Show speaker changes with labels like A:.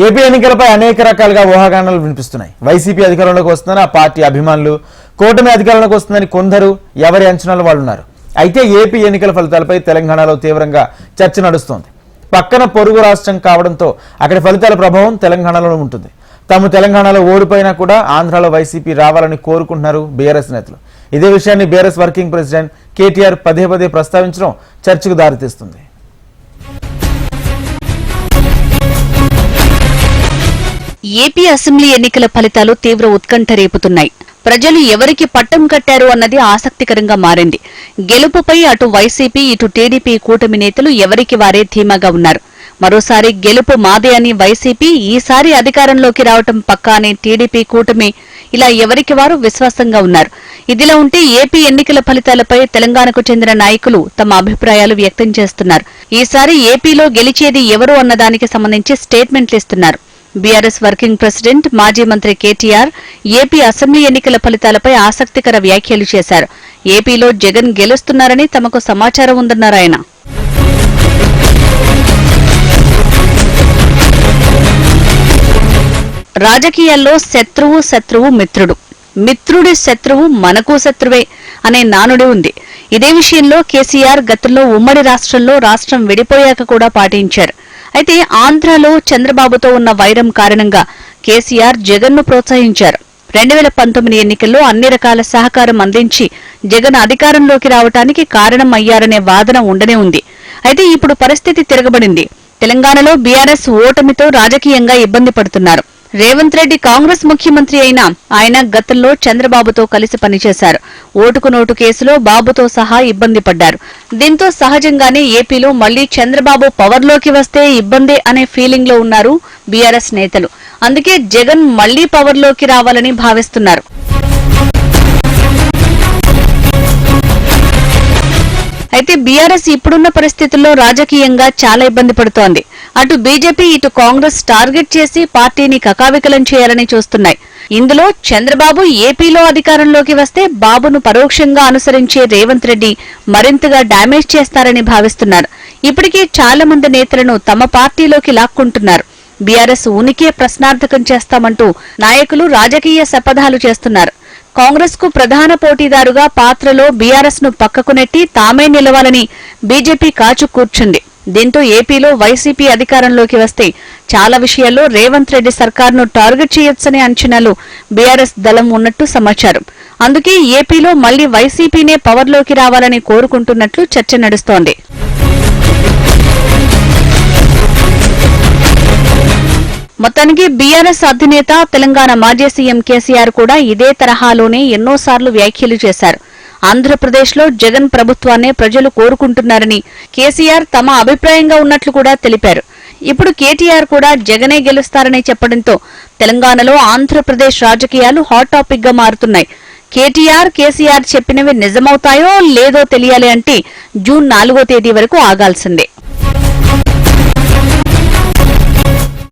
A: AP ఎన్నికలపై అనేక రకాలుగా ఊహాగానాలు వినిపిస్తున్నాయి. వైసీపీ అధికారంలోకి వస్తుందని ఆ పార్టీ అభిమానులు, కూటమి అధికారంలోకి వస్తుందని కొందరు, ఎవరి అంచనాలు వాళ్ళు ఉన్నారు. అయితే ఏపీ ఎన్నికల ఫలితాలపై తెలంగాణలో తీవ్రంగా చర్చ నడుస్తోంది. పక్కన పొరుగు రాష్ట్రం కావడంతో అక్కడి ఫలితాల ప్రభావం తెలంగాణలో ఉంటుంది. తాము తెలంగాణలో ఓడిపోయినా కూడా ఆంధ్రాలో వైసీపీ రావాలని కోరుకుంటున్నారు బీఆర్ఎస్ నేతలు. ఇదే విషయాన్ని బీఆర్ఎస్ వర్కింగ్ ప్రెసిడెంట్ కేటీఆర్ పదే పదే ప్రస్తావించడం చర్చకు దారితీస్తుంది.
B: ఏపీ అసెంబ్లీ ఎన్నికల ఫలితాలు తీవ్ర ఉత్కంఠ రేపుతున్నాయి. ప్రజలు ఎవరికి పట్టం కట్టారు అన్నది ఆసక్తికరంగా మారింది. గెలుపుపై అటు వైసీపీ, ఇటు టీడీపీ కూటమి నేతలు ఎవరికి వారే ధీమాగా ఉన్నారు. మరోసారి గెలుపు మాదే అని వైసీపీ, ఈసారి అధికారంలోకి రావటం పక్కా అని టీడీపీ కూటమి ఇలా ఎవరికి వారు విశ్వాసంగా ఉన్నారు. ఇదిలా ఉంటే ఏపీ ఎన్నికల ఫలితాలపై తెలంగాణకు చెందిన నాయకులు తమ అభిప్రాయాలు వ్యక్తం చేస్తున్నారు. ఈసారి ఏపీలో గెలిచేది ఎవరు అన్నదానికి సంబంధించి స్టేట్మెంట్లు ఇస్తున్నారు. బీఆర్ఎస్ వర్కింగ్ ప్రెసిడెంట్, మాజీ మంత్రి కేటీఆర్ ఏపీ అసెంబ్లీ ఎన్నికల ఫలితాలపై ఆసక్తికర వ్యాఖ్యలు చేశారు. ఏపీలో జగన్ గెలుస్తున్నారని తమకు సమాచారం ఉందన్నారు ఆయన. రాజకీయాల్లో శత్రువు మిత్రుడు, మిత్రుడి శత్రువు మనకు శత్రువే అనే నానుడి ఉంది. ఇదే విషయంలో కేసీఆర్ గతంలో ఉమ్మడి రాష్ట్రంలో రాష్ట్రం విడిపోయాక కూడా పాటించారు. అయితే ఆంధ్రాలో చంద్రబాబుతో ఉన్న వైరం కారణంగా కేసీఆర్ జగన్ను ప్రోత్సహించారు. 2019 ఎన్నికల్లో అన్ని రకాల సహకారం అందించి జగన్ అధికారంలోకి రావటానికి కారణం అయ్యారనే వాదన ఉండనే ఉంది. అయితే ఇప్పుడు పరిస్థితి తిరగబడింది. తెలంగాణలో బీఆర్ఎస్ ఓటమితో రాజకీయంగా ఇబ్బంది పడుతున్నారు. రేవంత్ రెడ్డి కాంగ్రెస్ ముఖ్యమంత్రి అయినా ఆయన గతంలో చంద్రబాబుతో కలిసి పనిచేశారు. ఓటుకు నోటు కేసులో బాబుతో సహా ఇబ్బంది పడ్డారు. దీంతో సహజంగానే ఏపీలో మళ్లీ చంద్రబాబు పవర్లోకి వస్తే ఇబ్బందే అనే ఫీలింగ్ లో ఉన్నారు బీఆర్ఎస్ నేతలు. అందుకే జగన్ మళ్లీ పవర్లోకి రావాలని భావిస్తున్నారు. అయితే బీఆర్ఎస్ ఇప్పుడున్న పరిస్థితుల్లో రాజకీయంగా చాలా ఇబ్బంది పడుతోంది. అటు బీజేపీ, ఇటు కాంగ్రెస్ టార్గెట్ చేసి పార్టీని కకావికలం చేయాలని చూస్తున్నాయి. ఇందులో చంద్రబాబు ఏపీలో అధికారంలోకి వస్తే బాబును పరోక్షంగా అనుసరించే రేవంత్ రెడ్డి మరింతగా డ్యామేజ్ చేస్తారని భావిస్తున్నారు. ఇప్పటికే చాలా మంది నేతలను తమ పార్టీలోకి లాక్కుంటున్నారు. బీఆర్ఎస్ ఉనికే ప్రశ్నార్థకం చేస్తామంటూ నాయకులు రాజకీయ శపథాలు చేస్తున్నారు. కాంగ్రెస్ కు ప్రధాన పోటీదారుగా పాత్రలో బీఆర్ఎస్ ను పక్కకు నెట్టి తామే నిలవాలని బీజేపీ కాచు కూర్చుంది. దీంతో ఏపీలో వైసీపీ అధికారంలోకి వస్తే చాలా విషయాల్లో రేవంత్ రెడ్డి సర్కార్ను టార్గెట్ చేయొచ్చనే అంచనాలు బీఆర్ఎస్ దళం ఉన్నట్టు సమాచారం. అందుకే ఏపీలో మళ్లీ వైసీపీనే పవర్లోకి రావాలని కోరుకుంటున్నట్లు చర్చ నడుస్తోంది. మొత్తానికి బీఆర్ఎస్ అధినేత, తెలంగాణ మాజీ సీఎం కేసీఆర్ కూడా ఇదే తరహాలోనే ఎన్నోసార్లు వ్యాఖ్యలు చేశారు. ఆంధ్రప్రదేశ్లో జగన్ ప్రభుత్వాన్నే ప్రజలు కోరుకుంటున్నారని కేసీఆర్ తమ అభిప్రాయంగా ఉన్నట్లు కూడా తెలిపారు. ఇప్పుడు కేటీఆర్ కూడా జగనే గెలుస్తారని చెప్పడంతో తెలంగాణలో ఆంధ్రప్రదేశ్ రాజకీయాలు హాట్ టాపిక్ గా మారుతున్నాయి. కేసీఆర్ చెప్పినవి నిజమవుతాయో లేదో తెలియాలి అంటే జూన్ 4వ తేదీ వరకు ఆగాల్సిందే.